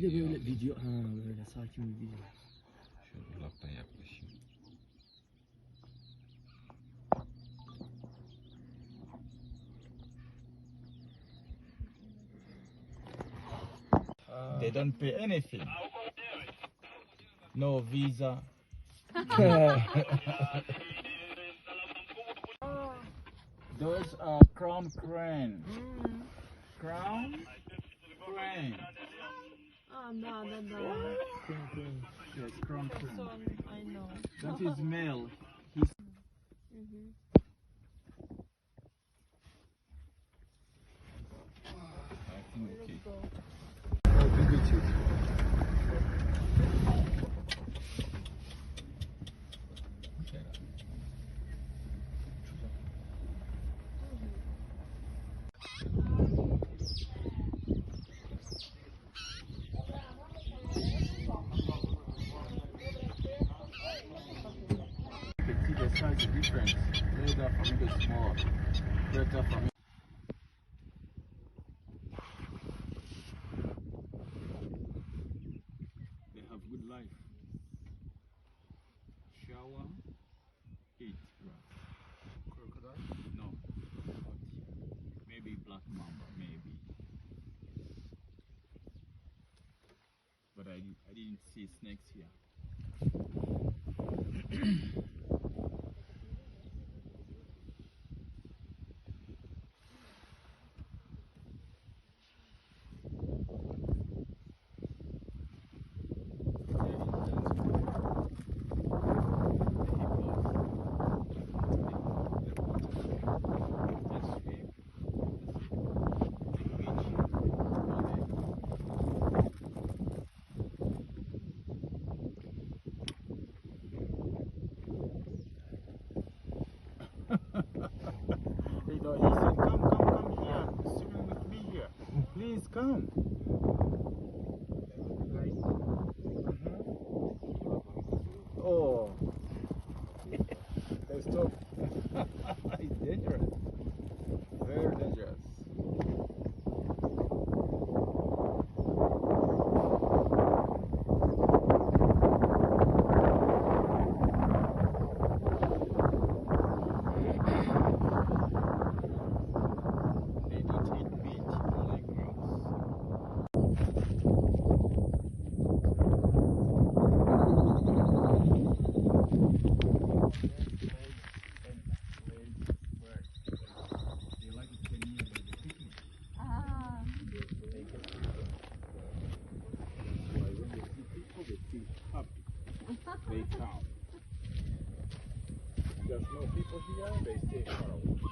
Bir de böyle video, böyle sakin bir video. Şöyle uzaktan yaklaşayım. They don't pay anything. No visa. Those are crown crane. Crown crane. Yes, crown crane. I know. That is male. He's I think okay. You can see the size difference. Better for me the small. Better for me. They have good life. Shower, eat grass. Crocodile? No, not here. Maybe black mamba, maybe. But I didn't see snakes here. He said, come here, swim with me here. Please come. Oh, they stop. It's dangerous. Very dangerous. They don't eat meat, only grass. They like it when you do the picnic. That's why when they see people, they feel happy. They come. There's no people here, they stay far away.